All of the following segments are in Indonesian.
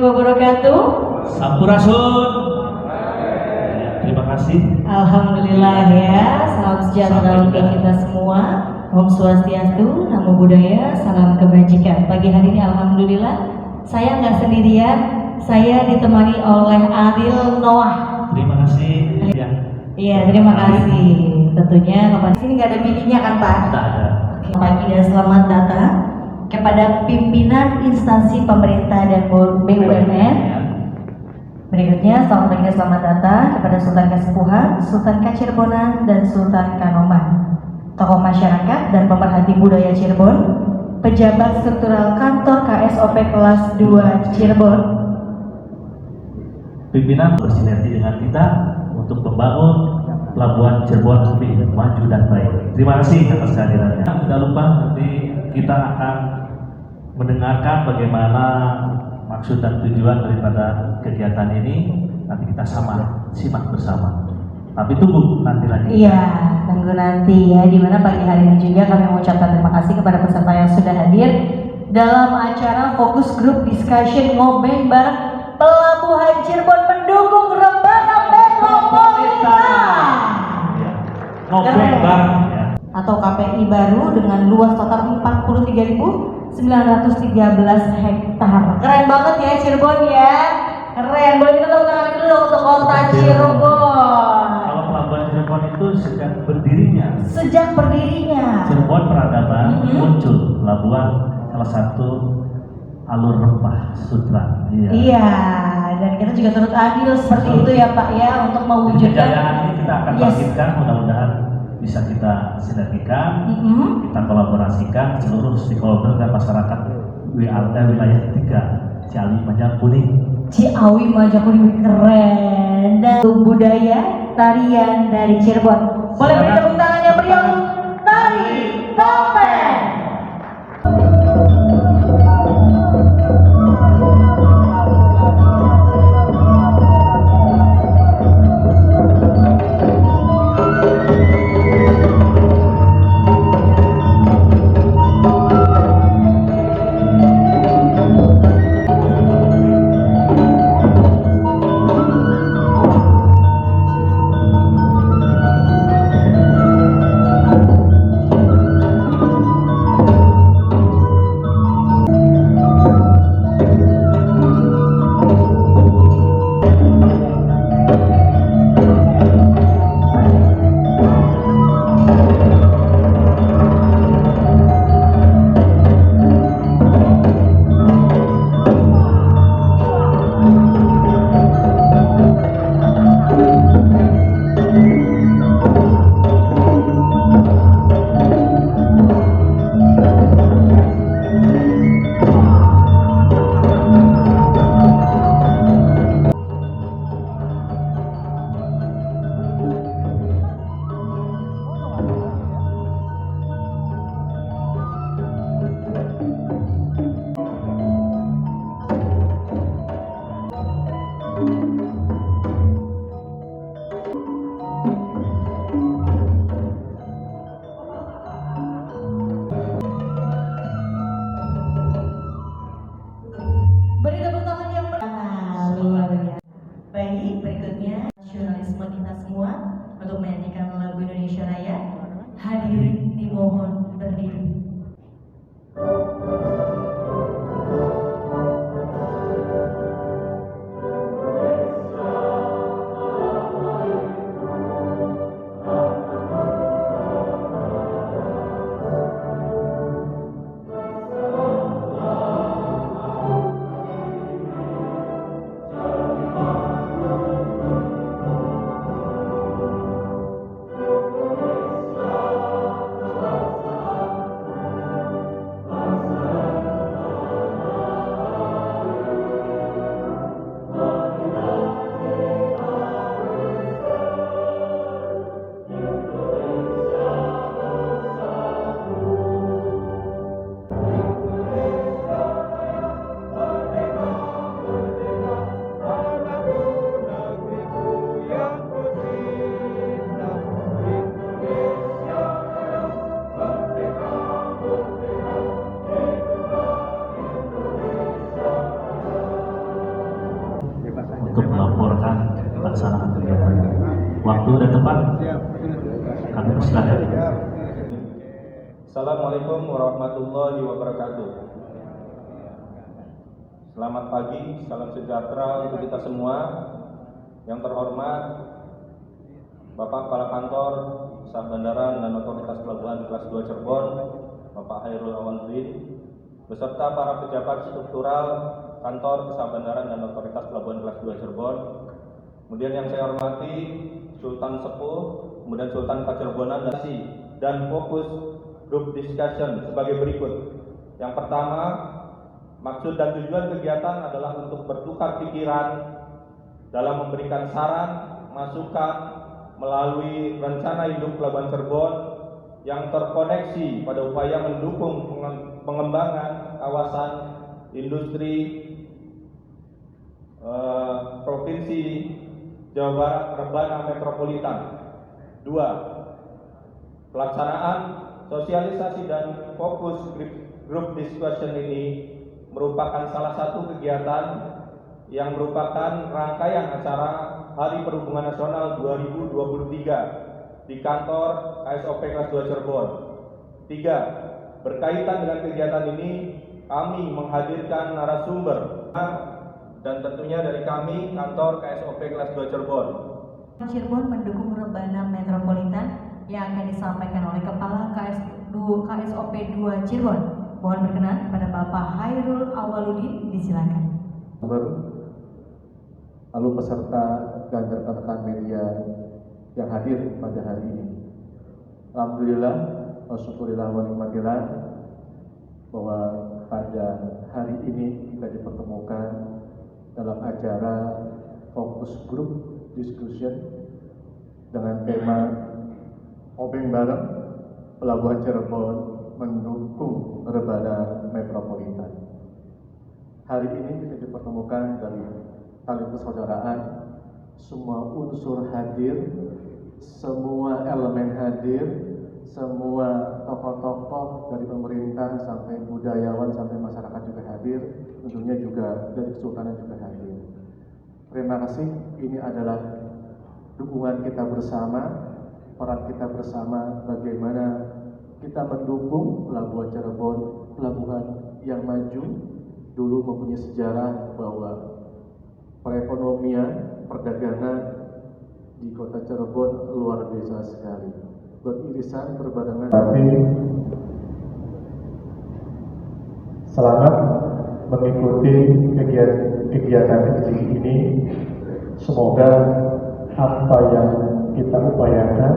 wabarakatuh. Sampurasun. Terima kasih. Alhamdulillah ya, salam sejahtera untuk kita semua. Om Swastiastu, Namo Buddhaya, salam kebajikan. Pagi hari ini alhamdulillah saya nggak sendirian, saya ditemani oleh Ariel Noah. Terima kasih. Iya, terima kasih. Tentunya kepada sini nggak ada bininya kan Pak? Tidak ada. Oke, pagi dan selamat datang kepada pimpinan instansi pemerintah dan BUMN. Berikutnya, selamat pagi dan selamat datang kepada Sultan Kasepuhan, Sultan Kacirbonan, dan Sultan Kanoman, tokoh masyarakat dan pemerhati budaya Cirebon, pejabat struktural kantor KSOP kelas 2 Cirebon. Pimpinan bersinergi dengan kita untuk membangun Pelabuhan Cirebon lebih maju dan baik. Terima kasih atas kehadirannya. Tidak lupa nanti kita akan mendengarkan bagaimana maksud dan tujuan daripada kegiatan ini. Nanti kita simak bersama. Tapi tunggu nanti lagi. Iya, tunggu nanti ya. Dimana pagi hari ini juga kami mengucapkan terima kasih kepada peserta yang sudah hadir dalam acara Fokus Group Discussion Ngobeng bareng Pelabuhan Cirebon mendukung Rebana Metropolitan. Ngobeng bareng ya. Atau KPI baru dengan luas total 43.913 hektar. Keren banget ya Cirebon ya. Keren. Boleh kita tepuk tangan dulu untuk kota Cirebon. Kalau Pelabuhan Cirebon itu sejak berdirinya Cirebon peradaban muncul pelabuhan salah satu alur rempah sutra. Iya, dan kita juga turut andil seperti itu ya Pak ya untuk mewujudkan kejayaan ini. Kita akan bangkitkan, mudah-mudahan bisa kita sinergikan, kita kolaborasikan seluruh stakeholder dan masyarakat wilayah 3 Ciawi Majakuning. Ciawi Majakuning keren. Dan budaya tarian dari Cirebon. Boleh beri tepuk tangan yang meriah untuk tari topeng. Beri tepuk tangan yang luar biasa. Baik, berikutnya nasionalisme kita semua untuk menyanyikan lagu Indonesia Raya. Hadirin dimohon berdiri. untuk melaporkan pelaksanaan kegiatan. Waktu dan tempat kami persilakan. Assalamualaikum warahmatullahi wabarakatuh. Selamat pagi, salam sejahtera untuk kita semua. Yang terhormat Bapak Kepala Kantor Sah Bandaran dan Otoritas Pelabuhan Kelas 2 Cirebon, Bapak Hairul Awaludin, beserta para pejabat struktural Kantor Sah Bandaran dan Otoritas Pelabuhan Kelas 2 Cirebon. Kemudian yang saya hormati Sultan Sepuh, kemudian Sultan Kacerbonan dan fokus group discussion sebagai berikut. Yang pertama, maksud dan tujuan kegiatan adalah untuk bertukar pikiran dalam memberikan saran, masukan melalui rencana induk Pelabuhan Cirebon yang terkoneksi pada upaya mendukung pengembangan kawasan industri Provinsi Jawa Barat Rebana Metropolitan. 2. Pelaksanaan sosialisasi dan fokus group discussion ini merupakan salah satu kegiatan yang merupakan rangkaian acara Hari Perhubungan Nasional 2023 di kantor KSOP Kelas 2 Cirebon. 3. Berkaitan dengan kegiatan ini, kami menghadirkan narasumber dan tentunya dari kami kantor KSOP Kelas 2 Cirebon. Cirebon mendukung Rebana Metropolitan yang akan disampaikan oleh Kepala KSOP 2 Cirebon. Mohon berkenan kepada Bapak Hairul Awaludin, disilakan. Lalu peserta dan rekan-rekan media yang hadir pada hari ini. Alhamdulillah, wasyukurillah wa nikmatillah bahwa pada hari ini kita dipertemukan dalam acara fokus group discussion dengan tema Obeng Bareng Pelabuhan Cirebon mendukung Rebana Metropolitan. Hari ini kita dipertemukan dari tali persaudaraan, semua unsur hadir, semua elemen hadir, semua tokoh-tokoh dari pemerintah sampai budayawan sampai masyarakat juga hadir, tentunya juga dari kesultanan juga hadir. Terima kasih, ini adalah dukungan kita bersama, peran kita bersama bagaimana kita mendukung Pelabuhan Cirebon, pelabuhan yang maju, dulu mempunyai sejarah bahwa perekonomian, perdagangan di kota Cirebon luar biasa sekali. Beririsan, berbarengan. Tapi selamat mengikuti kegiatan kecil ini. Semoga apa yang kita upayakan,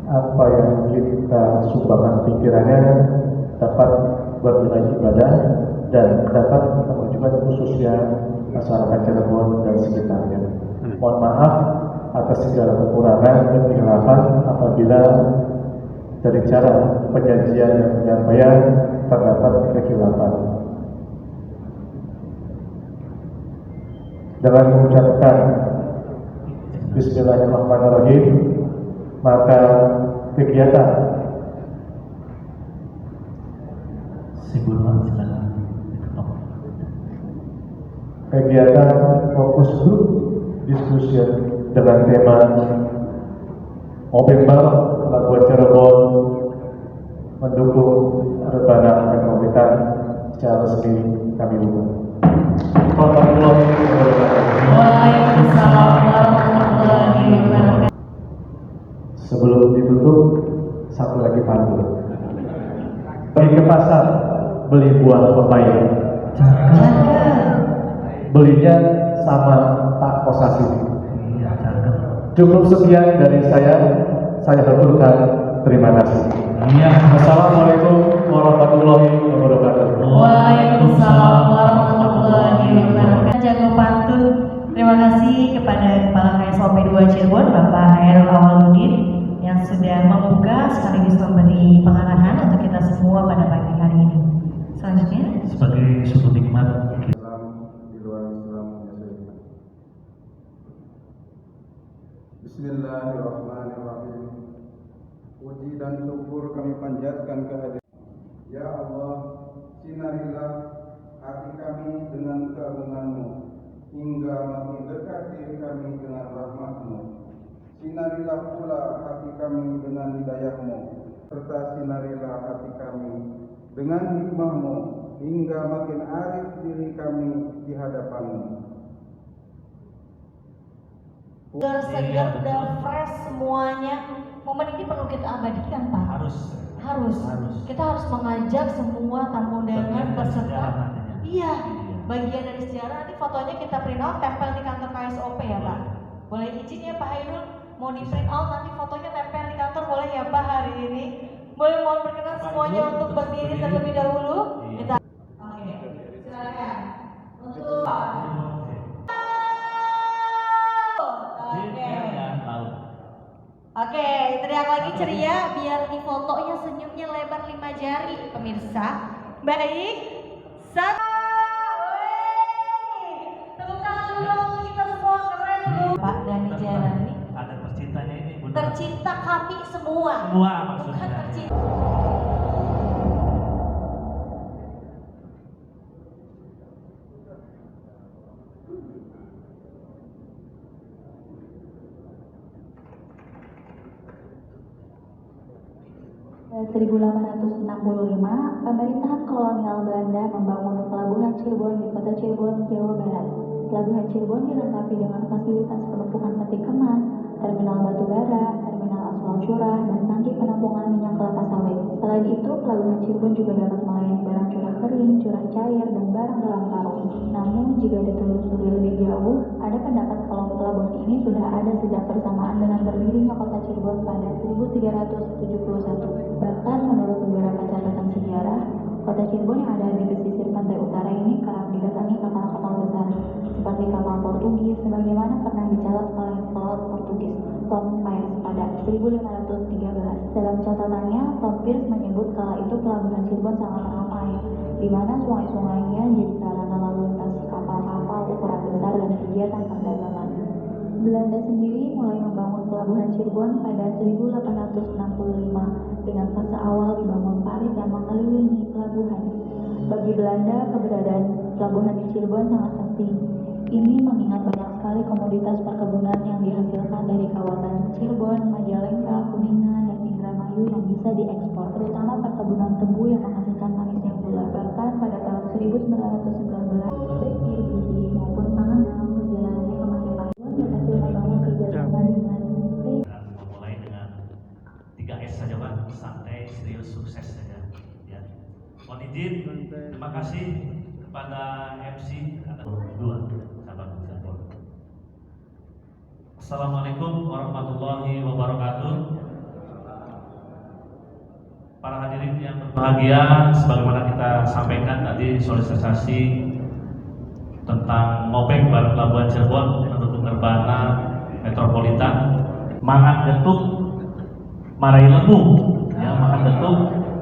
apa yang kita sumbangkan pikirannya dapat bernilai ibadah dan dapat memajukan khususnya masyarakat Cirebon dan sekitarnya. Mohon maaf atas segala kekurangan dan kehilafan apabila dari cara penyajian dan penyampaian terdapat kehilafan. Dengan mengucapkan Bismillahirrahmanirrahim, maka kegiatan fokus group discussion dengan tema Obeng Bareng Pelabuhan Cirebon mendukung Rebana Metropolitan secara resmi kami buka. Waalaikumsalam warahmatullahi wabarakatuh. Sebelum ditutup, satu lagi pantun. Pergi ke pasar beli buah pepaya. Belinya sama Pak Kosasi. Cukup sekian dari saya haturkan terima kasih. Assalamualaikum warahmatullahi wabarakatuh. Waalaikumsalam warahmatullahi wabarakatuh. Jago pantun. Terima kasih kepada Kepala KSOP 2 Cirebon, Bapak Hairul Awaludin, yang sudah membuka sekaligus memberi pengarahan untuk kita semua pada pagi hari ini. Selanjutnya, Sebagai suatu nikmat Bismillahirrahmanirrahim. Puji dan syukur kami panjatkan kehadiran Ya Allah, sinarilah hati kami dengan keagungan-Mu. hingga makin dekat diri kami dengan rahmat-Mu. Sinarilah pula hati kami dengan hidayah-Mu, serta sinarilah hati kami dengan hikmah-Mu, hingga makin arif diri kami di hadapan-Mu. Segar dan fresh semuanya. Momen ini perlu kita abadikan, Pak. Harus. Kita harus mengajak semua tamu undangan peserta. Iya, bagian dari sejarah. Nanti fotonya kita print out, tempel di kantor KSOP ya, Pak. Boleh izin ya Pak Hairul, mau di print out nanti fotonya tempel di kantor, boleh ya Pak hari ini? Boleh mohon perkenan semuanya untuk berdiri terlebih dahulu. Kita. Oke, silakan. Untuk Oke, teriak lagi ceria biar di fotonya senyumnya lebar 5 jari pemirsa. Baik, tepuk tangan dulu untuk kita semua, keren loh. Pak Dani Jalani. Ada tercintanya ini, Bunda. Tercinta kami semua. Semua maksudnya. Bukan tercinta. Pada 1865, pemerintahan kolonial Belanda membangun pelabuhan Cirebon di kota Cirebon, Jawa Barat. Pelabuhan Cirebon dilengkapi dengan fasilitas penumpukan peti kemas, terminal batu bara, terminal aspal curah, dan tangki penampungan minyak kelapa sawit. Selain itu, pelabuhan Cirebon juga dapat melayani barang curah kering, curah cair, dan barang dalam karung. Namun, jika ditelusuri lebih jauh, ada pendapat kalau pelabuhan ini sudah ada sejak bersamaan dengan berdirinya kota Cirebon pada 1371. Bahkan menurut beberapa catatan sejarah, kota Cirebon yang ada di pesisir pantai utara ini kerap didatangi kapal-kapal besar seperti kapal Portugis, sebagaimana pernah dicatat oleh pelaut Portugis Tom Pierce pada 1513. Dalam catatannya, Tom Pierce menyebut kala itu pelabuhan Cirebon sangat ramai, di mana sungai-sungainya jadi sarana lalu lintas kapal-kapal ukuran besar dan kegiatan perdagangan. Belanda sendiri mulai membangun pelabuhan Cirebon pada 1865 dengan fase awal dibangun parit yang mengelilingi pelabuhan. Bagi Belanda, keberadaan pelabuhan di Cirebon sangat penting. Ini mengingat banyak sekali komoditas perkebunan yang dihasilkan dari kawasan Cirebon, Majalengka, Kuningan, dan Indramayu yang bisa diekspor, terutama perkebunan tebu yang menghasilkan manisnya gula. Bahkan pada tahun 1919, baik irigasi maupun pangan dalam perjalanannya ke Majapahit berhasil membangun kerjasama dengan Memulai dengan 3S saja Pak, santai, serius, sukses saja. Ya. Mohon izin, terima kasih kepada MC ada 2 sahabat Cirebon. Assalamualaikum warahmatullahi wabarakatuh. Para hadirin yang berbahagia, sebagaimana kita sampaikan tadi sosialisasi tentang ngopeng bareng Pelabuhan Cirebon pendukung Nirvana Metropolitan, mangan getuk marai lemu, ya makan getuk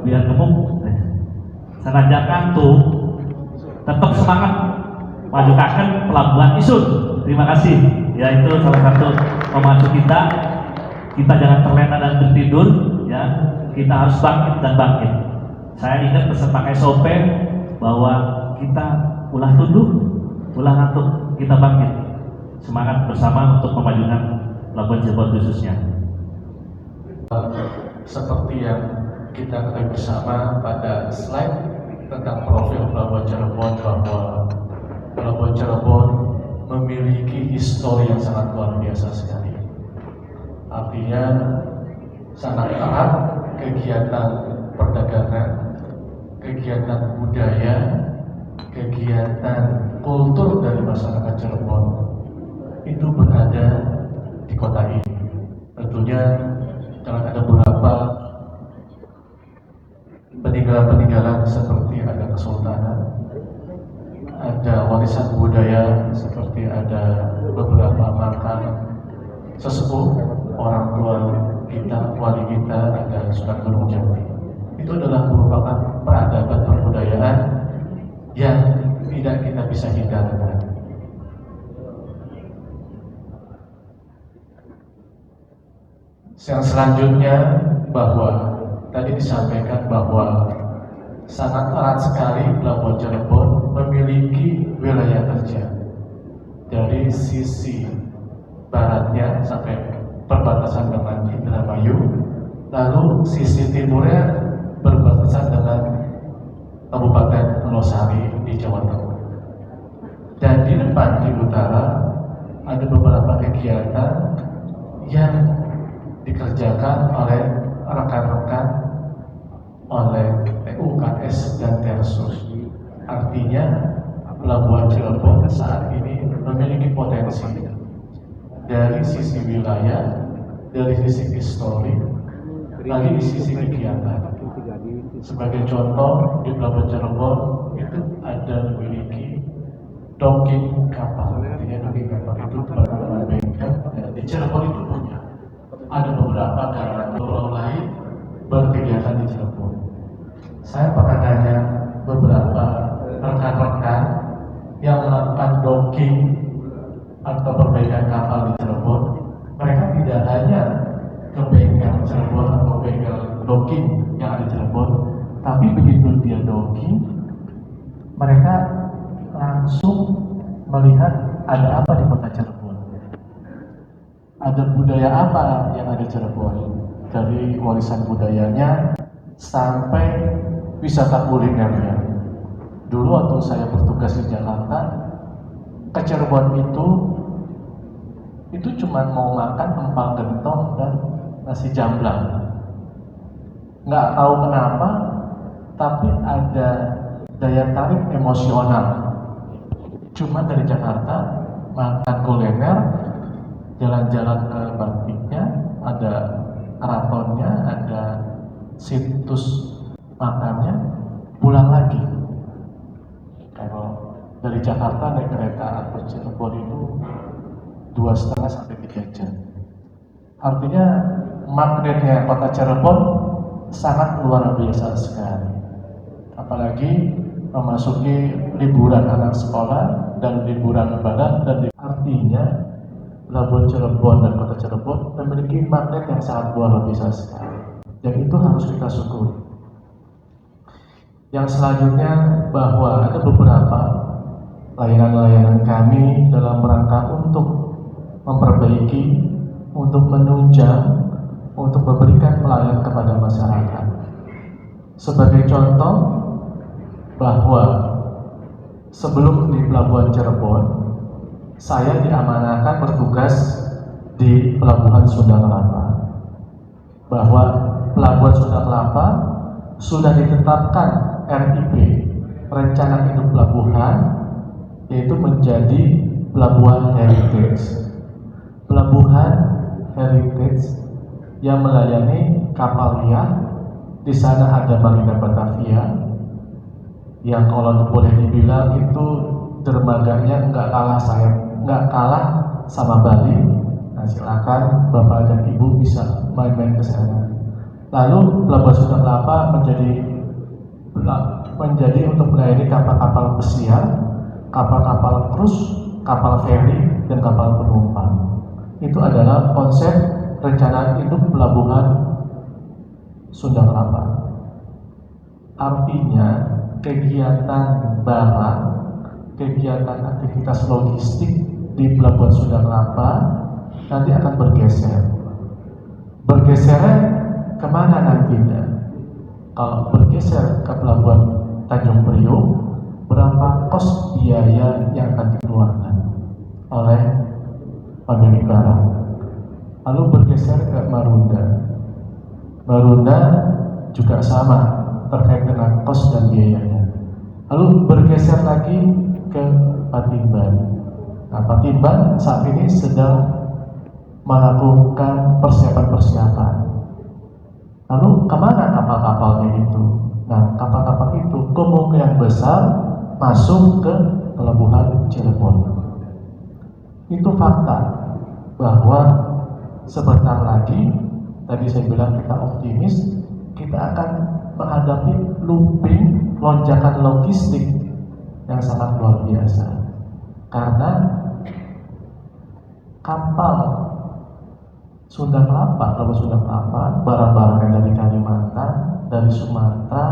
biar gemuk. Sanajan tuh tetap semangat majukan Pelabuhan Isun. Terima kasih. Ya itu salah satu pemacu kita. Kita jangan terlena dan tertidur, ya. Kita harus bangkit dan bangkit. Saya ingat peserta SOP bahwa kita ulah tunduk, ulah ngantuk, kita bangkit. Semangat bersama untuk memajukan Pelabuhan Cirebon khususnya. Seperti yang kita ketahui bersama pada slide tentang profil Pelabuhan Cirebon, bahwa Pelabuhan Cirebon memiliki histori yang sangat luar biasa sekali. Artinya sangat erat kegiatan perdagangan, kegiatan budaya, kegiatan kultur dari masyarakat Cirebon itu berada di kota ini. Tentunya kalau ada beberapa peninggalan-peninggalan seperti ada kesultanan, ada warisan budaya seperti ada beberapa makam sesepuh orang tua kita, wali kita, ada Sunan Gunung Jati. Itu adalah merupakan peradaban kebudayaan yang tidak kita bisa hindarkan. Yang selanjutnya, bahwa tadi disampaikan bahwa sangat erat sekali Pelabuhan Cirebon memiliki wilayah kerja. dari sisi baratnya sampai perbatasan dengan Indramayu, lalu sisi timurnya berbatasan dengan Kabupaten Losari di Jawa Tengah. Dan di depan di utara ada beberapa kegiatan yang dikerjakan oleh rekan-rekan oleh TUKS dan Tersus. Artinya Pelabuhan Cirebon saat ini memiliki potensi dari sisi wilayah, dari sisi histori, lagi di sisi kegiatan. Sebagai contoh, di Pelabuhan Cirebon itu ada memiliki docking kapal. Artinya docking kapal itu berbeda bengkel. Di Cirebon itu punya. Ada beberapa karena pulau lain berkegiatan di Cirebon. Saya pernah tanya beberapa rekan-rekan yang melakukan docking atau perbaikan kapal di Cirebon. Mereka tidak hanya ke bengkel Cirebon atau bengkel docking yang ada di Cirebon, tapi begitu dia docking, mereka langsung melihat ada apa di kota Cirebon, ada budaya apa yang ada di Cirebon, dari warisan budayanya sampai wisata kulinernya. Dulu waktu saya bertugas di Jakarta, ke Cirebon itu cuma mau makan empal gentong dan nasi jamblang. Nggak tahu kenapa, tapi ada daya tarik emosional. Cuma dari Jakarta makan kuliner, jalan-jalan ke batiknya, ada keratonnya, ada situs makannya, pulang lagi. Kalau dari Jakarta naik kereta atau Cirebon itu 2,5 sampai 3 jam. Artinya magnetnya kota Cirebon sangat luar biasa sekali. Apalagi memasuki liburan anak sekolah dan liburan lebaran, dan artinya Pelabuhan Cirebon dan kota Cirebon memiliki magnet yang sangat luar biasa sekali. Dan itu harus kita syukuri. Yang selanjutnya bahwa ada beberapa layanan-layanan kami dalam rangka untuk memperbaiki, untuk menunjang, untuk memberikan pelayanan kepada masyarakat. Sebagai contoh bahwa sebelum di Pelabuhan Cirebon, saya diamanahkan bertugas di Pelabuhan Sunda Kelapa. Bahwa Pelabuhan Sunda Kelapa sudah ditetapkan RIP, Rencana Induk Pelabuhan, yaitu menjadi Pelabuhan Heritage. Pelabuhan Heritage yang melayani kapal liar. Di sana ada Marina Batavia, yang kalau boleh dibilang itu dermaganya nggak kalah sama Bali. Nah, silakan Bapak dan Ibu bisa main-main ke sana. Lalu Pelabuhan Sunda Kelapa menjadi untuk melayani kapal-kapal pesiar, kapal-kapal krus, kapal feri, dan kapal penumpang. Itu adalah konsep rencana induk Pelabuhan Sunda Kelapa. Artinya kegiatan barang, kegiatan aktivitas logistik di Pelabuhan Sunda Kelapa nanti akan bergeser. Bergesernya kemana nantinya? Kalau bergeser ke Pelabuhan Tanjung Priok, berapa kos biaya yang akan dikeluarkan oleh pemilik barang? Lalu bergeser ke Marunda. Marunda juga sama terkait dengan kos dan biayanya. Lalu bergeser lagi ke Patimban. Nah, Patimban saat ini sedang melakukan persiapan-persiapan. Lalu kemana kapal-kapalnya itu? Nah, kapal-kapal itu kemungkinan besar masuk ke Pelabuhan Cirebon. Itu fakta bahwa sebentar lagi, tadi saya bilang kita optimis, kita akan menghadapi looping, lonjakan logistik yang sangat luar biasa. Karena kapal Sunda Kelapa, Pelabuhan Sunda Kelapa, barang-barangnya dari Kalimantan, dari Sumatera,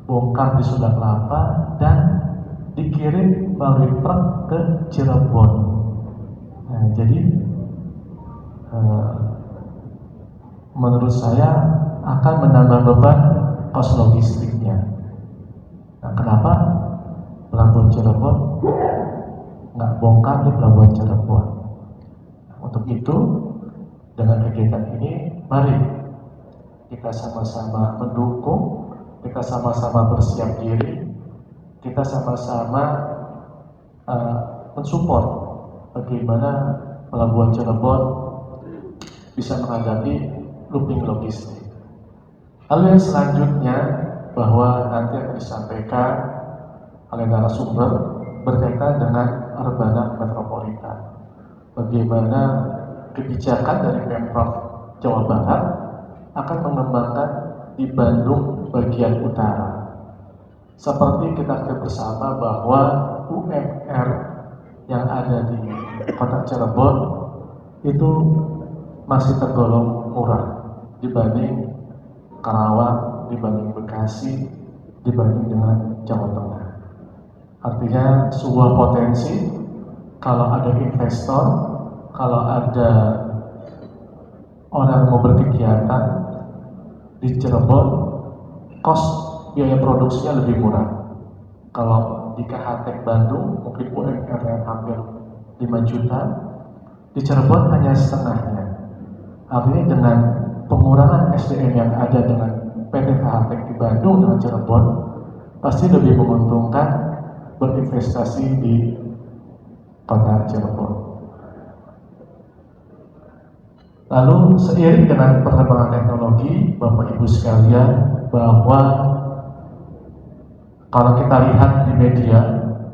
bongkar di Sunda Kelapa dan dikirim melalui truk ke Cirebon. Jadi menurut saya akan menambah beban kos logistiknya. Nah, kenapa Pelabuhan Cirebon nggak bongkar di Pelabuhan Cirebon? Untuk itu, dengan kegiatan ini, mari kita sama-sama mendukung, kita sama-sama bersiap diri, kita sama-sama mensupport bagaimana Pelabuhan Cirebon bisa menghadapi looping logistik. Lalu yang selanjutnya, bahwa nanti akan disampaikan oleh narasumber berkaitan dengan Urbana Metropolitan. Bagaimana kebijakan dari Pemprov Jawa Barat akan mengembangkan di Bandung bagian utara. Seperti kita ketahui bersama bahwa UMR yang ada di Kota Cirebon itu masih tergolong murah dibanding Karawang, dibanding Bekasi, dibanding dengan Jawa Tengah. Artinya sebuah potensi kalau ada investor, kalau ada orang mau berkegiatan di Cirebon, kos biaya produksinya lebih murah. Kalau di KHT Bandung mungkin UMR yang hampir 5 juta, di Cirebon hanya setengahnya. Artinya dengan pengurangan SDM yang ada dengan PT KHT di Bandung dengan Cirebon, pasti lebih menguntungkan berinvestasi di Kota Cirebon. Lalu seiring dengan perkembangan teknologi, Bapak Ibu sekalian, bahwa kalau kita lihat di media,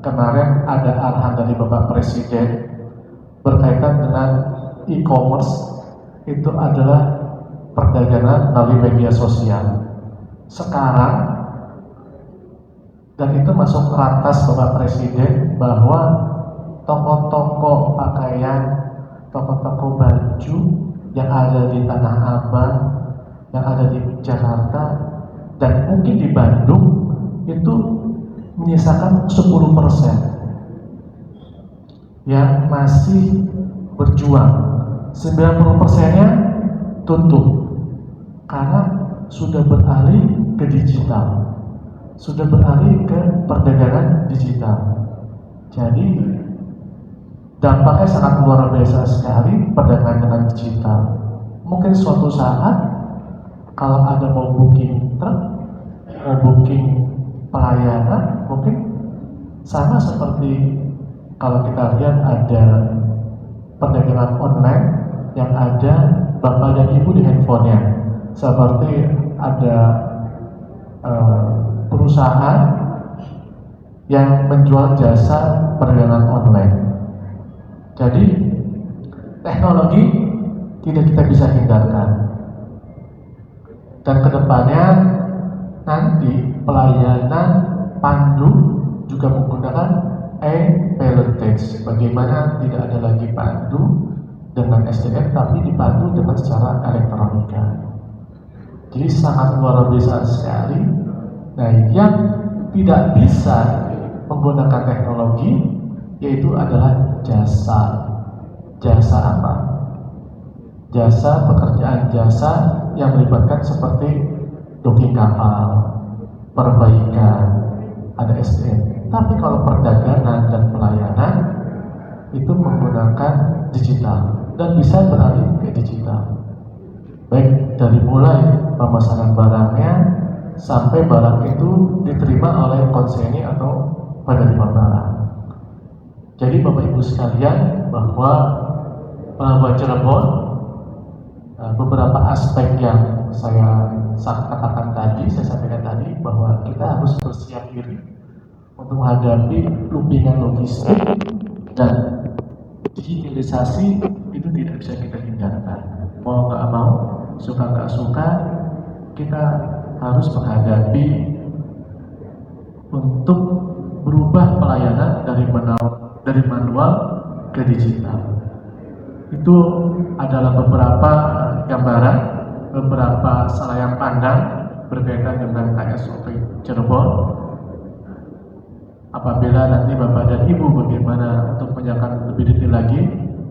kemarin ada arahan dari Bapak Presiden berkaitan dengan e-commerce, itu adalah perdagangan melalui media sosial. Sekarang, dan itu masuk ratas Bapak Presiden, bahwa toko-toko pakaian, toko-toko baju yang ada di Tanah Abang, yang ada di Jakarta, dan mungkin di Bandung, itu menyisakan 10% yang masih berjuang. 90%-nya tutup karena sudah beralih ke digital, sudah beralih ke perdagangan digital. Jadi dampaknya sangat luar biasa sekali perdagangan dengan digital. Mungkin suatu saat kalau ada mau booking truk, mau booking pelayanan, mungkin sama seperti kalau kita lihat ada perdagangan online yang ada bapak dan ibu di handphonenya, seperti ada perusahaan yang menjual jasa perdagangan online. Jadi teknologi tidak kita bisa hindarkan, dan kedepannya nanti pelayanan pandu juga menggunakan e-pilot text. Bagaimana tidak ada lagi pandu dengan SDM, tapi dipandu dengan secara elektronika. Jadi sangat luar biasa sekali. Nah, yang tidak bisa menggunakan teknologi yaitu adalah jasa. Jasa apa? Jasa pekerjaan jasa yang melibatkan seperti docking kapal, perbaikan, ada SDM. Tapi kalau perdagangan dan pelayanan itu menggunakan digital dan bisa beralih ke digital. Baik dari mulai pemesanan barangnya sampai barang itu diterima oleh konsinyeni atau penerima barang. Jadi Bapak Ibu sekalian, bahwa Pelabuhan Cirebon beberapa aspek yang saya katakan tadi, saya sampaikan tadi, bahwa kita harus bersiap diri untuk menghadapi loopingan logistik, dan digitalisasi itu tidak bisa kita hindarkan. Mau nggak mau, suka nggak suka, kita harus menghadapi untuk berubah pelayanan dari manual ke digital. Itu adalah beberapa gambaran, beberapa selayang pandang berkaitan dengan KSOP Cirebon. Apabila nanti Bapak dan Ibu bagaimana untuk menanyakan lebih detail lagi,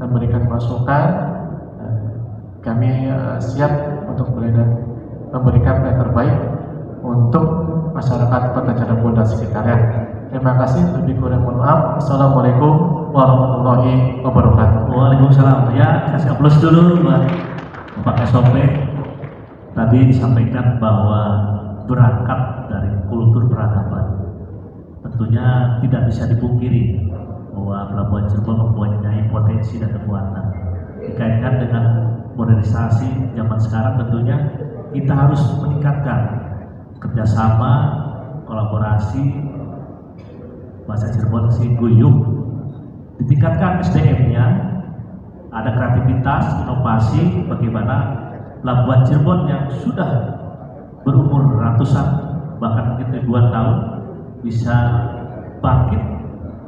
memberikan masukan. Kami siap untuk memberikan yang terbaik untuk masyarakat Kota Cirebon dan sekitarnya. Terima kasih, lebih kurang mohon maaf. Assalamualaikum warahmatullahi wabarakatuh. Waalaikumsalam. Ya, kasih aplaus dulu buat Bapak SOP. Tadi disampaikan bahwa berangkat dari kultur peradaban. Tentunya tidak bisa dipungkiri bahwa Pelabuhan Cirebon mempunyai potensi dan kekuatan. Dikaitkan dengan modernisasi zaman sekarang, tentunya kita harus meningkatkan kerjasama, kolaborasi, bahasa Cirebon si guyup, ditingkatkan SDM-nya, ada kreativitas, inovasi, bagaimana Pelabuhan Cirebon yang sudah berumur ratusan bahkan mungkin ribuan tahun bisa bangkit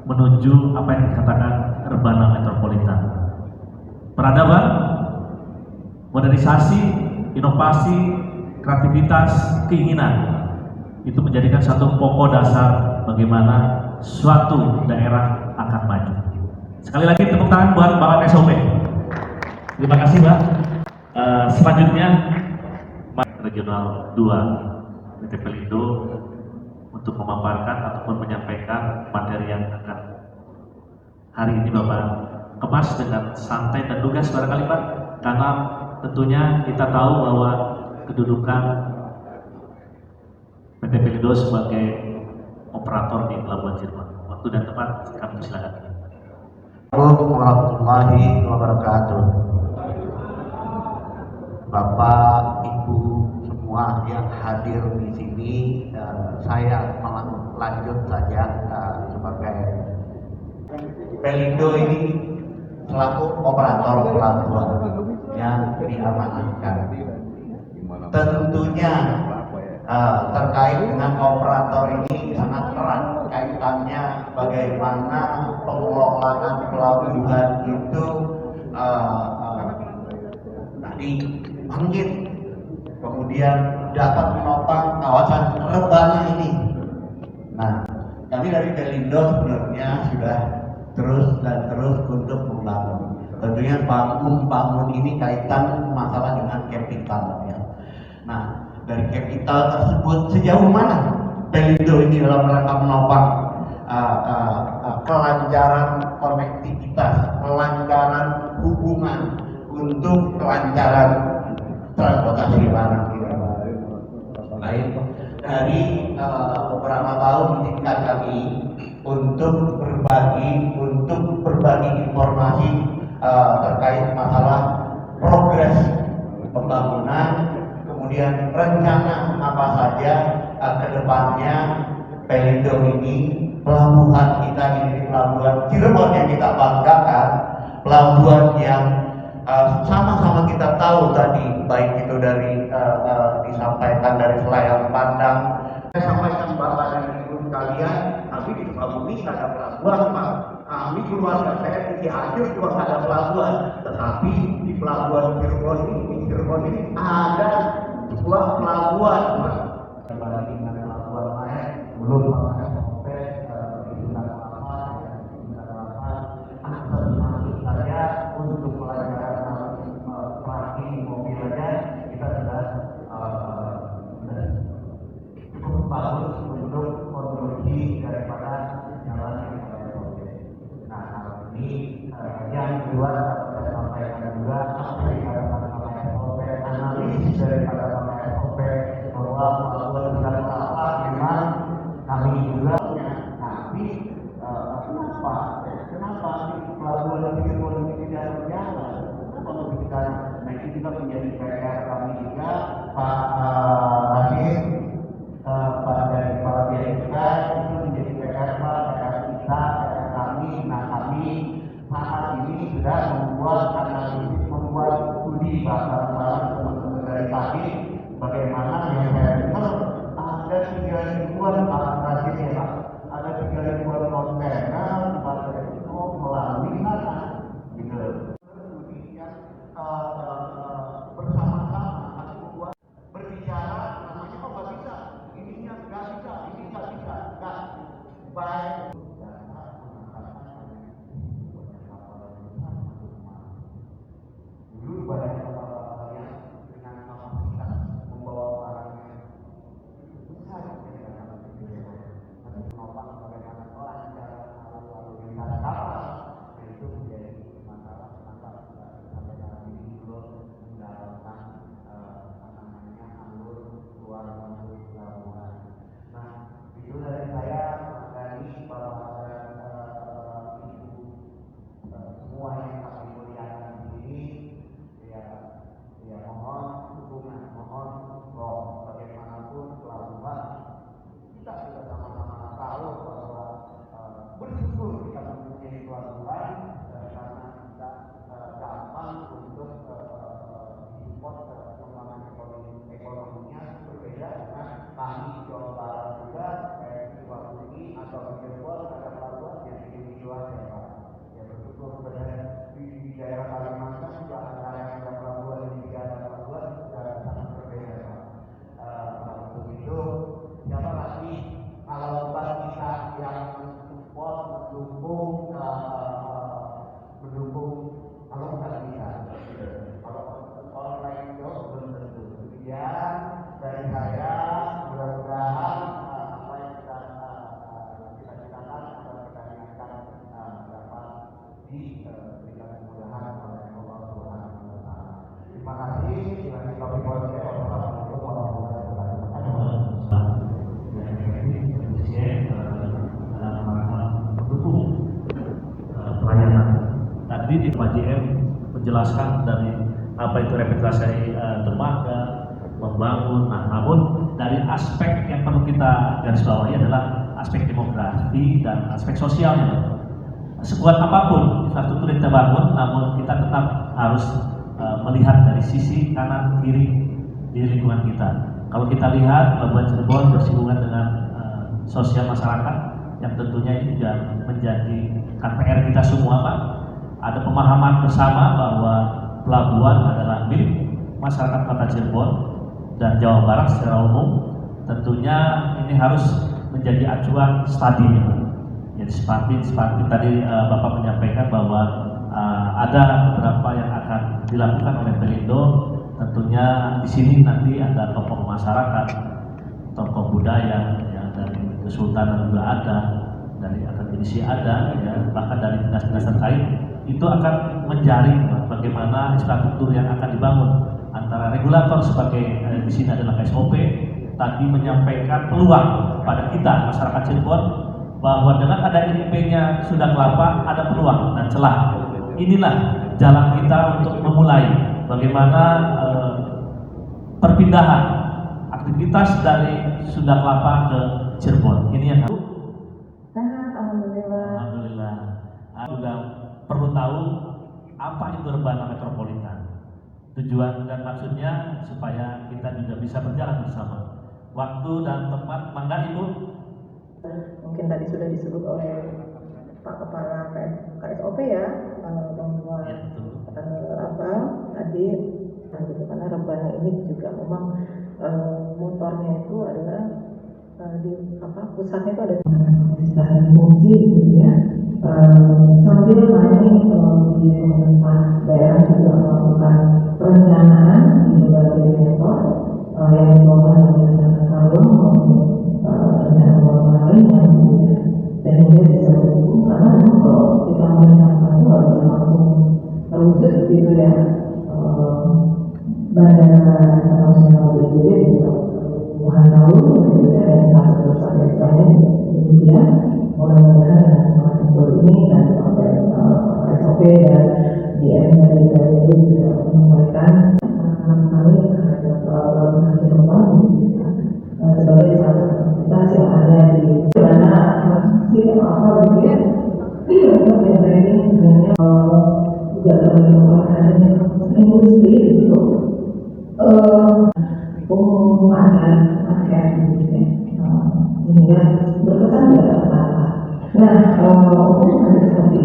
menuju apa yang dikatakan rebana metropolitan. Peradaban, modernisasi, inovasi, kreativitas, keinginan itu menjadikan satu pokok dasar bagaimana suatu daerah akan maju. Sekali lagi tepuk tangan buat Bapak SOP. Terima kasih, Mbak. Selanjutnya Regional 2 PT Pelindo untuk memaparkan ataupun menyampaikan materi yang akan hari ini Bapak kemas dengan santai dan lugas barangkali Pak, karena tentunya kita tahu bahwa kedudukan PT Pelindo sebagai operator di Pelabuhan Cirebon. Waktu dan tempat kami silakan. Assalamualaikum warahmatullahi wabarakatuh. Bapak, Ibu semua yang hadir di sini, saya lanjut saja sebagai Pelindo ini selaku operator pelabuhan yang diamanatkan. Tentunya terkait dengan operator ini sangat erat kaitannya bagaimana pengelolaan pelabuhan itu tadi bangkit, kemudian dapat menopang kawasan rebana ini. Nah, kami dari Pelindo sebenarnya sudah terus dan terus untuk membangun. Tentunya bangun ini kaitan masalah dengan kapital ya. Nah, dari kapital tersebut sejauh mana Pelindo ini dalam rangka menopang kelancaran konektivitas, kelancaran hubungan untuk kelancaran transportasi barang kita. Baik, dari beberapa tahun tingkat kami untuk berbagi informasi terkait masalah progres pembangunan, kemudian rencana apa saja ke depannya Pelindo ini, pelabuhan kita ini, pelabuhan Cirebon yang kita banggakan, pelabuhan yang sama-sama kita tahu tadi, baik itu dari disampaikan dari selayar pandang, saya sampaikan Bapak dan Ibu sekalian, kami di Sukabumi ada pelabuhan, Pak. Kami keluarga saya di Cianjur juga ada pelabuhan, tetapi di pelabuhan Cirebon ini ada dua pelabuhan, Pak. Apalagi dengan pelabuhan lain belum ada sampai digunakan apa akses masuk saja untuk pelayanan parking mobilnya kita sudah cukup bagus untuk konstruksi daripada jalan yang ada. Nah, ini yang kedua saya sampaikan juga apa yang dikatakan oleh SOP, analisis daripada SOP bahwa pelabuhan sudah apa memang kami juga tapi kenapa pelabuhan Cirebon ini tidak berjalan? Kalau kita itu juga menjadi PR kami juga Pak Hakim, Pak dari Kepala Biaya Cukai itu menjadi PR kita, PR kami. Nah, kami saat ini sudah membuat analisis, membuat studi bareng-bareng teman-teman dari tadi bagaimana yang saya dengar ada 3.000-an ada 3.000-an kontainer itu melalui mana gitu. Kemudian bersama-sama membuat berbicara namanya kok nggak bisa, ininya nggak bisa, ini nggak bisa, nggak baik. Pelayanan. Tadi di Pak JM menjelaskan dari apa itu revitalisasi dermaga, membangun. Nah, namun dari aspek yang perlu kita garis bawahi adalah aspek demografi dan aspek sosialnya. Sekuat apapun infrastruktur yang kita bangun, namun kita tetap harus melihat dari sisi kanan kiri di lingkungan kita. Kalau kita lihat Pelabuhan Cirebon bersinggungan dengan sosial masyarakat, yang tentunya ini juga menjadi PR kita semua, Pak. Ada pemahaman bersama bahwa pelabuhan adalah milik masyarakat Kota Cirebon dan Jawa Barat secara umum. Tentunya ini harus menjadi acuan stabil. Jadi seperti tadi Bapak menyampaikan bahwa ada beberapa yang akan dilakukan oleh Pelindo. Tentunya di sini nanti ada tokoh masyarakat, tokoh budaya, ya, dari Kesultanan juga ada, dari akademisi ada, ya, bahkan dari dinas-dinas terkait. Itu akan menjaring bagaimana infrastruktur yang akan dibangun antara regulator sebagai di sini adalah SOP tadi menyampaikan peluang pada kita masyarakat Cirebon bahwa dengan ada IP-nya sudah kelapa ada peluang dan celah. Inilah jalan kita untuk memulai bagaimana perpindahan aktivitas dari Sunda Kelapa ke Cirebon. Ini yang Alhamdulillah. Juga perlu tahu apa itu rebana metropolitan. Tujuan dan maksudnya supaya kita juga bisa berjalan bersama. Waktu dan tempat, mangga Ibu. Mungkin tadi sudah disebut oleh Pak Kepala KSOP ya, bahwa Ya, tadi gitu, karena rebana ini juga memang motornya itu adalah pusatnya itu ada fungsi gitu ya. Sambil kami di pemerintah daerah juga melakukan perencanaan di berbagai sektor yang dikelola oleh rencana Kalung maupun rencana lainnya dan juga bisa mendukung karena kalau kita merencanakan itu harus langsung terwujud gitu ya. Bandara Internasional BGD juga puluhan tahun gitu ya, dan infrastruktur saya kemudian mudah-mudahan dengan semangat tempur ini dan sampai SOP dan DM dari itu juga menyampaikan kami terhadap pelabuhan Cirebon sebagai salah satu aktivitas yang ada di mana masih apa begitu ya dari ini sebenarnya juga terlibat adanya industri gitu penguatan akhir gitu ya sehingga berkesan tidak apa-apa. Nah, untuk ada seperti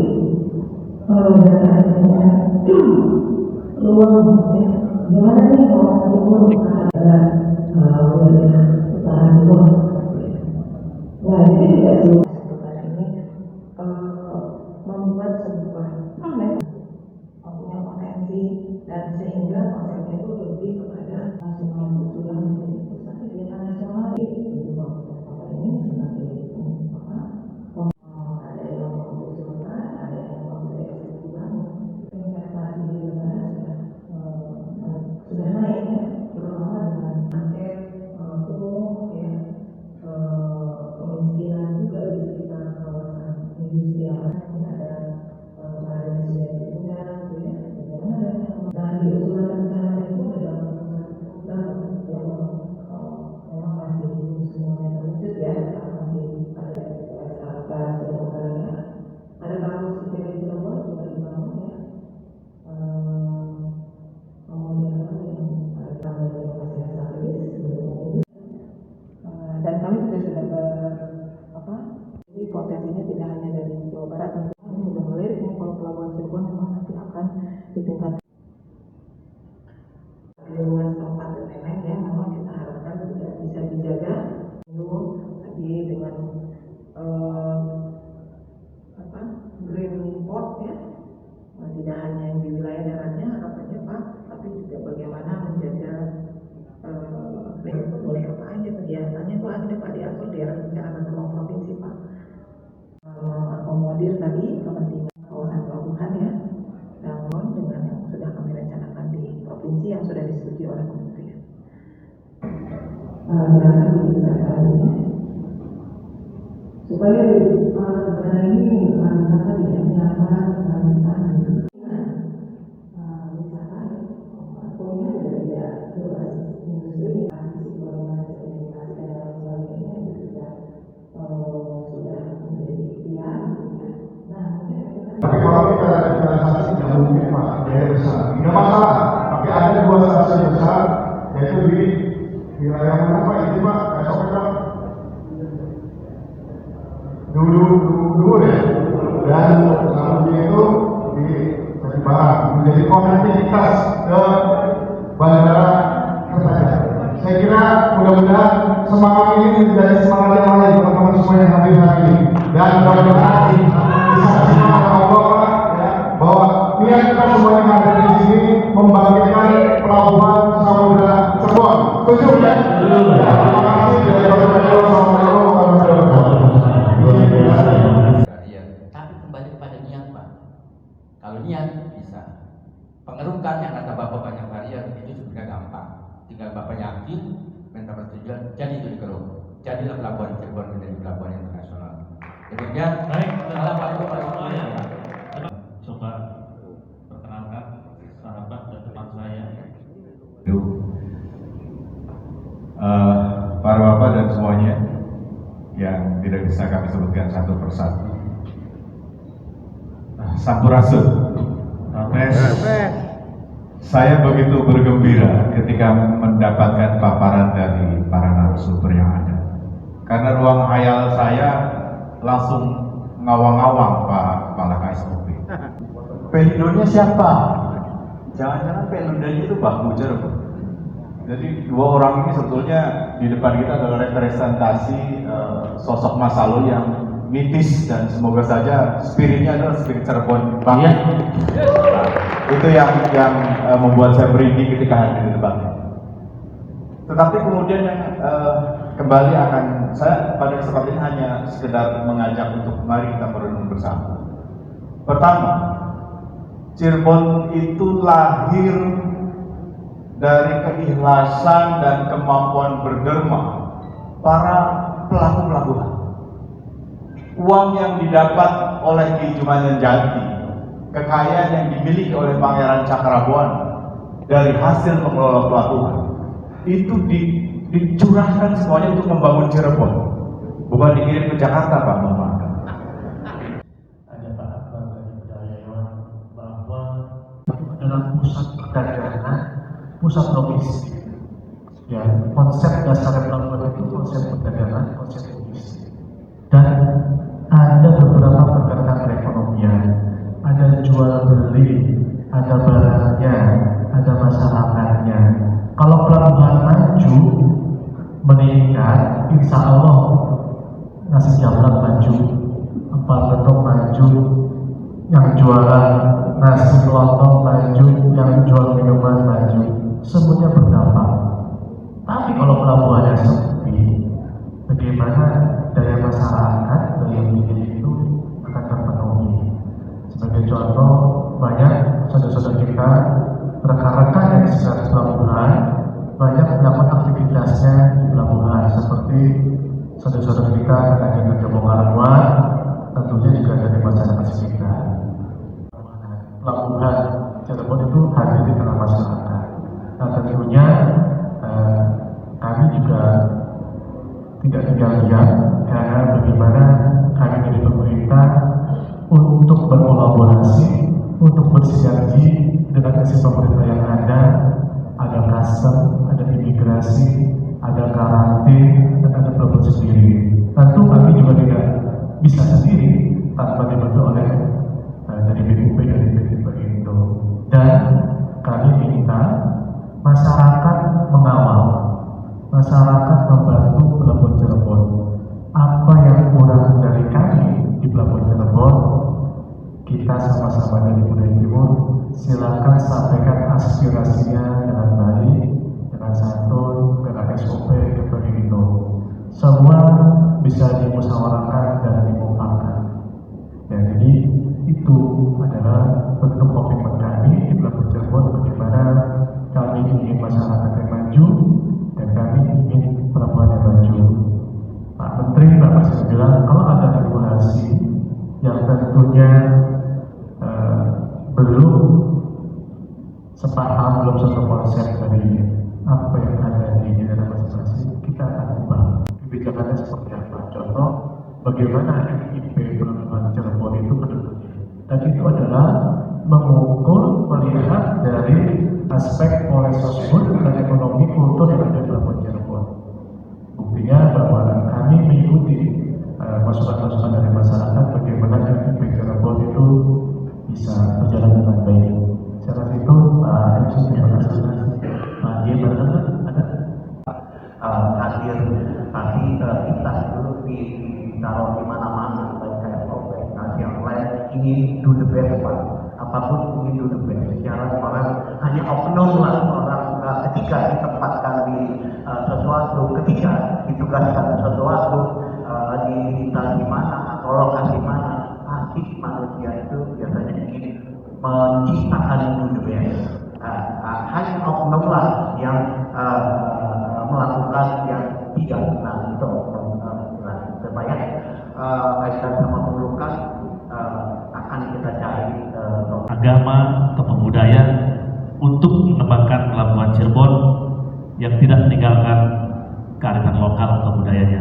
datanya luang ya, gimana nih kalau timur ada wilayah utara timur. Nah, jadi tidak semua ini membuat sebuah punya potensi dan sehingga konsepnya itu lebih kepada nasional usulan tapi di nasional ini sebagai ada yang mengusulkan, ada yang mengeksekusikan investasi di negara sudah naik ya, terutama dengan angket umum ya, kemiskinan juga di sekitar kawasan industri yang ada ada di sini juga gitu ya, dan di usulan rencana itu ada memang masih semuanya terwujud ya, masih ada ada kampus IPB Cirebon juga dibangun ya, kemudian yang ada inovasi strategis dan kami juga sudah jadi potensinya tidak hanya dari Jawa Barat, tentu kami sudah melirik ini kalau pelabuhan Cirebon memang nanti akan ditingkatkan di luas tempat dan lain-lain ya, memang kita harapkan juga bisa dijaga tadi dengan green port ya, tidak hanya yang di wilayah daratnya harapannya Pak, tapi juga bagaimana menjaga boleh apa aja kegiatannya itu ada Pak diatur di rencana sama provinsi Pak, akomodir tadi kepentingan kawasan pelabuhan ya, namun dengan yang sudah kami rencanakan di provinsi yang sudah disetujui oleh dirasa bisa kalinya supaya negara ini wisata tidak nyaman wisata pokoknya tidak jelas industri tapi kalau kita ada transaksi yang mungkin biaya besar, tidak masalah. Tapi ada dua transaksi besar, yaitu di wilayah mana Pak? Itu Pak, esok kita dulu ya. Dan selanjutnya itu di Aceh Barat menjadi konektivitas ke bandara Kertajati. Saya kira mudah-mudahan semangat ini menjadi semangat yang lain teman-teman semua yang hadir hari ini. Dan mudah-mudahan disaksikan Allah bahwa niat kita semua yang ada di sini membangkitkan pelabuhan Samudra Cirebon. Setuju ya? Terima kasih. Assalamualaikum warahmatullahi wabarakatuh. Tapi kembali kepada niat Pak. Kalau niat bisa. Pengerukan yang kata Bapak banyak varian itu sebenarnya gampang. Tinggal Bapak yakin, minta persetujuan, jadi itu dikeruk. Jadilah pelabuhan Cirebon menjadi pelabuhan internasional. Demikian. Baik, Assalamualaikum warahmatullahi wabarakatuh. Coba perkenalkan sahabat dan teman saya. Para bapak dan semuanya yang tidak bisa kami sebutkan satu persatu. Sampurasun. Saya begitu bergembira ketika mendapatkan paparan dari para narasumber yang ada. Karena ruang hayal saya langsung ngawang-ngawang Pak Kepala KSOP. Pelindonya siapa? Jangan-jangan pelindonnya itu Mbah Mujar. Jadi dua orang ini sebetulnya di depan kita adalah representasi sosok masa lalu yang mitis dan semoga saja spiritnya adalah spirit Cirebon banget. Nah, itu yang membuat saya merinding ketika hadir di depannya. Tetapi kemudian yang kembali akan saya pada kesempatan ini hanya sekedar mengajak untuk mari kita merenung bersama. Pertama, Cirebon itu lahir dari keikhlasan dan kemampuan berderma para pelaku pelabuhan. Uang yang didapat oleh Ki Jumanjen Jati, kekayaan yang dimiliki oleh Pangeran Cakrabuana dari hasil mengelola pelabuhan, itu dicurahkan semuanya untuk membangun Cirebon, bukan dikirim ke Jakarta Pak Bapak. Ada Pak Akbar dari Budayawan bahwa adalah pusat perdagangan, pusat logistik. Ya, konsep dasar pelabuhan itu konsep perdagangan, konsep logistik. Dan ada beberapa pergerakan perekonomian, ada jual beli, ada barangnya, ada masyarakatnya. Kalau pelabuhan maju, meningkat, insya Allah nasi jamrut maju, empal betok maju, yang jualan nasi lontong maju, yang jual minuman maju, semuanya berdampak. Tapi kalau pelabuhannya sepi, bagaimana daya masyarakat, daya beli itu akan terpenuhi? Sebagai contoh, banyak saudara-saudara kita, rekan-rekan yang di sekitar pelabuhan, banyak melakukan aktivitasnya di pelabuhan, seperti saudara-saudara kita yang ada di bongkar muat, tentunya juga dari masyarakat sekitar. Pelabuhan Cirebon itu hadir di tengah masyarakat. Nah, tentunya kami juga tidak tinggal diam, karena bagaimana kami dari pemerintah untuk berkolaborasi, untuk bersinergi dengan sistem pemerintah yang ada custom, ada imigrasi, ada karantin, dan ada pelabuhan sendiri. Tentu kami juga tidak bisa sendiri tanpa dibantu oleh dari BPUP dan BPUP Indo. Dan kami minta masyarakat mengawal, masyarakat membantu pelabuhan Cirebon. Apa yang kurang dari kami di pelabuhan Cirebon, kita sama-sama dari Budaya Timur, silakan sampaikan aspirasinya dengan baik, dengan santun, dengan SOP ke Indo. Semua bisa dimusyawarahkan dan dimufakat. Ya, jadi itu adalah bentuk komitmen kami di pelabuhan Cirebon, bagaimana kami ingin masyarakat yang maju dan kami ingin belum sepaham, belum satu konsep dari apa yang ada di daerah masing-masing, kita akan ubah kebijakannya seperti apa. Contoh, bagaimana MIP Pelabuhan Cirebon itu penduduknya, dan itu adalah mengukur, melihat dari aspek sosial dan ekonomi kultur yang ada di Pelabuhan Cirebon. Buktinya bahwa kami mengikuti masukan-masukan dari masyarakat bagaimana MIP Cirebon itu bisa berjalan dengan baik. Secara itu Pak MC terima kasih. Pak J ada hadir tadi kita dulu ditaruh di mana-mana, baik kayak organisasi yang lain ingin do the best Pak, apapun ingin do the best. Jangan orang hanya oknum lah orang ketika ditempatkan di sesuatu, ketika ditugaskan sesuatu di mana atau lokasi mana, pasti manusia itu biasanya ingin menciptakan do the best. Hanya oknum lah yang melakukan yang tidak benar itu supaya kaitan sama perlukan akan kita cari agama atau budaya untuk mengembangkan Pelabuhan Cirebon yang tidak meninggalkan kearifan lokal atau budayanya.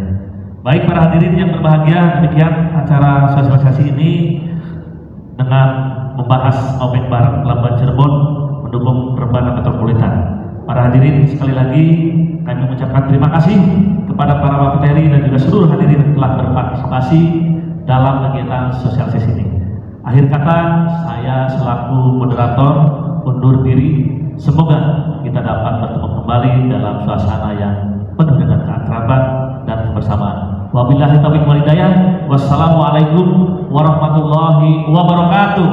Baik para hadirin yang berbahagia, demikian acara sosialisasi ini dengan membahas obeng bareng Pelabuhan Cirebon mendukung penerbangan metropolitan. Para hadirin, sekali lagi kami mengucapkan terima kasih kepada para materi dan juga seluruh hadirin yang telah berpartisipasi dalam kegiatan sosialisasi ini. Akhir kata, saya selaku moderator undur diri. Semoga kita dapat bertemu kembali dalam suasana yang penuh dengan keakraban dan kebersamaan. Wabillahi taufiq wal hidayah. Wassalamualaikum warahmatullahi wabarakatuh.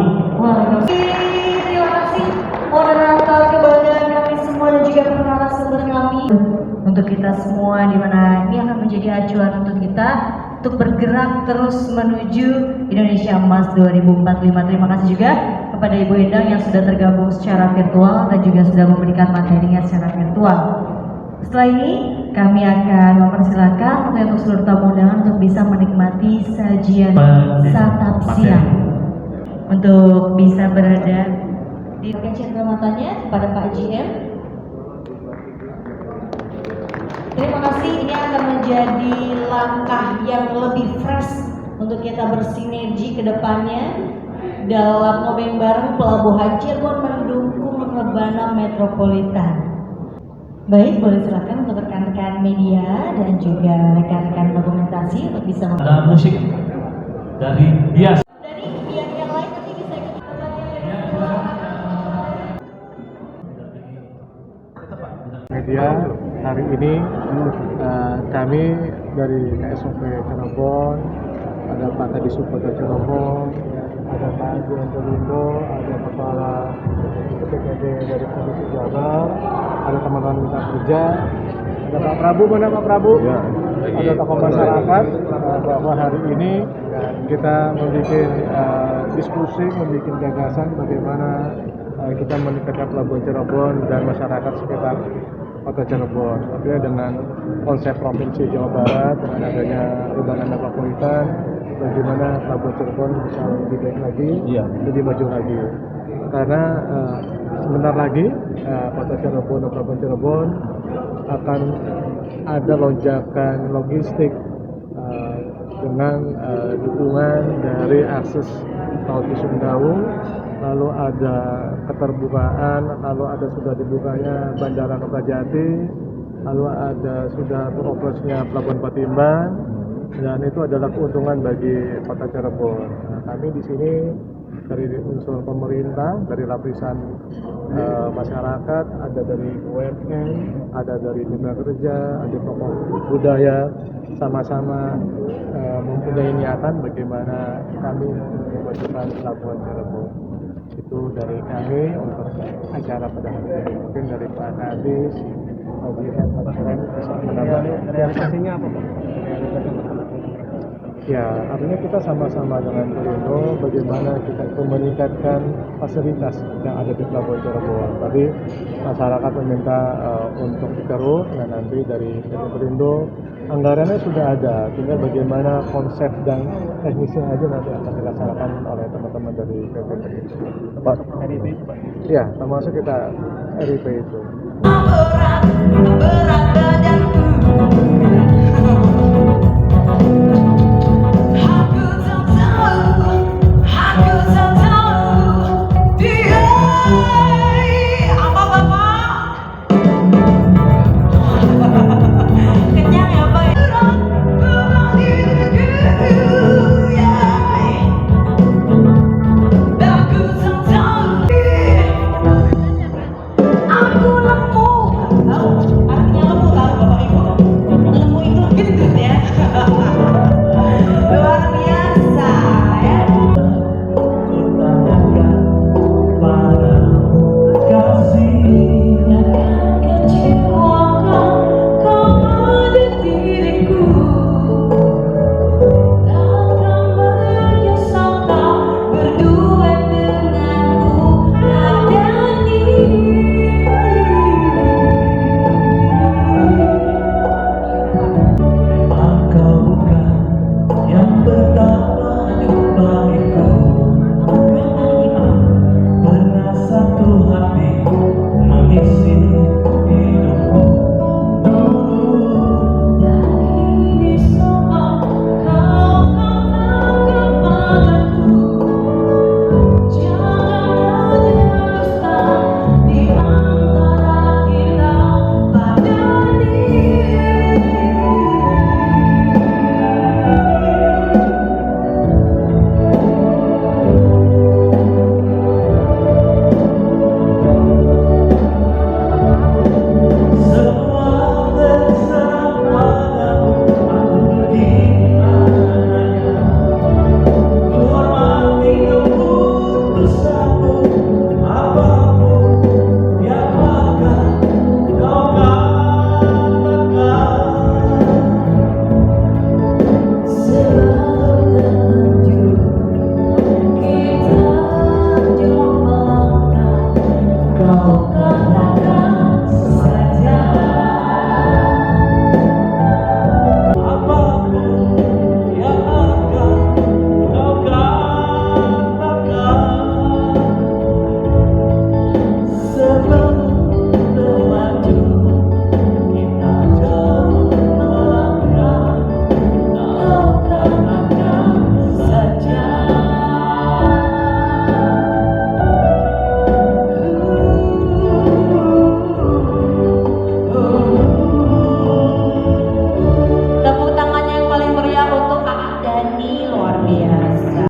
Terima kasih moderator, kebanggaan kami semua dan juga para narasumber kami. Untuk kita semua, di mana ini akan menjadi acuan untuk kita untuk bergerak terus menuju Indonesia Emas 2045. Terima kasih juga kepada Ibu Endang yang sudah tergabung secara virtual dan juga sudah memberikan materinya secara virtual. Setelah ini kami akan mempersilakan untuk seluruh tamu undangan untuk bisa menikmati sajian santap siang. Untuk bisa berada di cendera matanya kepada Pak GM. Terima kasih, ini akan menjadi langkah yang lebih fresh untuk kita bersinergi ke depannya dalam ngobeng bareng Pelabuhan Cirebon mendukung rebana metropolitan. Baik, boleh silakan untuk rekan-rekan media dan juga rekan-rekan dokumentasi untuk bisa ada musik dari Bias. Dari pihak yang lain nanti bisa ikut media hari ini kami dari KSOP Cirebon, ada Pak Kadis Kota Cirebon, ada Pak Juwanto Lindo, ada Kepala PPKD dari Komisi Jabar, ada teman-teman mitra kerja, ada Pak Prabu, mana Pak Prabu? Ya, ada tokoh masyarakat, bahwa hari ini kita membuat diskusi, membuat gagasan bagaimana kita meningkatkan Pelabuhan Cirebon dan masyarakat sekitar Kota Cirebon. Artinya dengan konsep Provinsi Jawa Barat, dengan adanya rebana metropolitan, bagaimana Pelabuhan Cirebon bisa lebih baik lagi, lebih maju lagi. Karena sebentar lagi Kota Cirebon dan Pelabuhan Cirebon akan ada lonjakan logistik dengan dukungan dari akses Tol Cisumdawu, lalu ada keterbukaan, lalu ada sudah dibukanya Bandara Kertajati, lalu ada sudah beroperasinya Pelabuhan Patimban, dan itu adalah keuntungan bagi Kota Cirebon. Nah, kami di sini dari unsur pemerintah, dari lapisan masyarakat, ada dari UMN, ada dari mitra kerja, ada tokoh budaya, sama-sama mempunyai niatan bagaimana kami memajukan Pelabuhan Cirebon. Itu dari kami untuk acara pada hari ini. Mungkin dari Pak Kadis, Pak GM, Pak Keren bisa menambah. Realisasinya apa Pak? Ya, artinya kita sama-sama dengan Pelindo bagaimana kita meningkatkan fasilitas yang ada di Pelabuhan Cirebon. Tadi masyarakat meminta untuk dikeruk, nah nanti dari Pelindo anggarannya sudah ada, tinggal bagaimana konsep dan teknisnya aja nanti akan dilaksanakan oleh teman-teman dari PT Pelindo. RIP itu Pak? Iya, termasuk kita RIP itu. Berat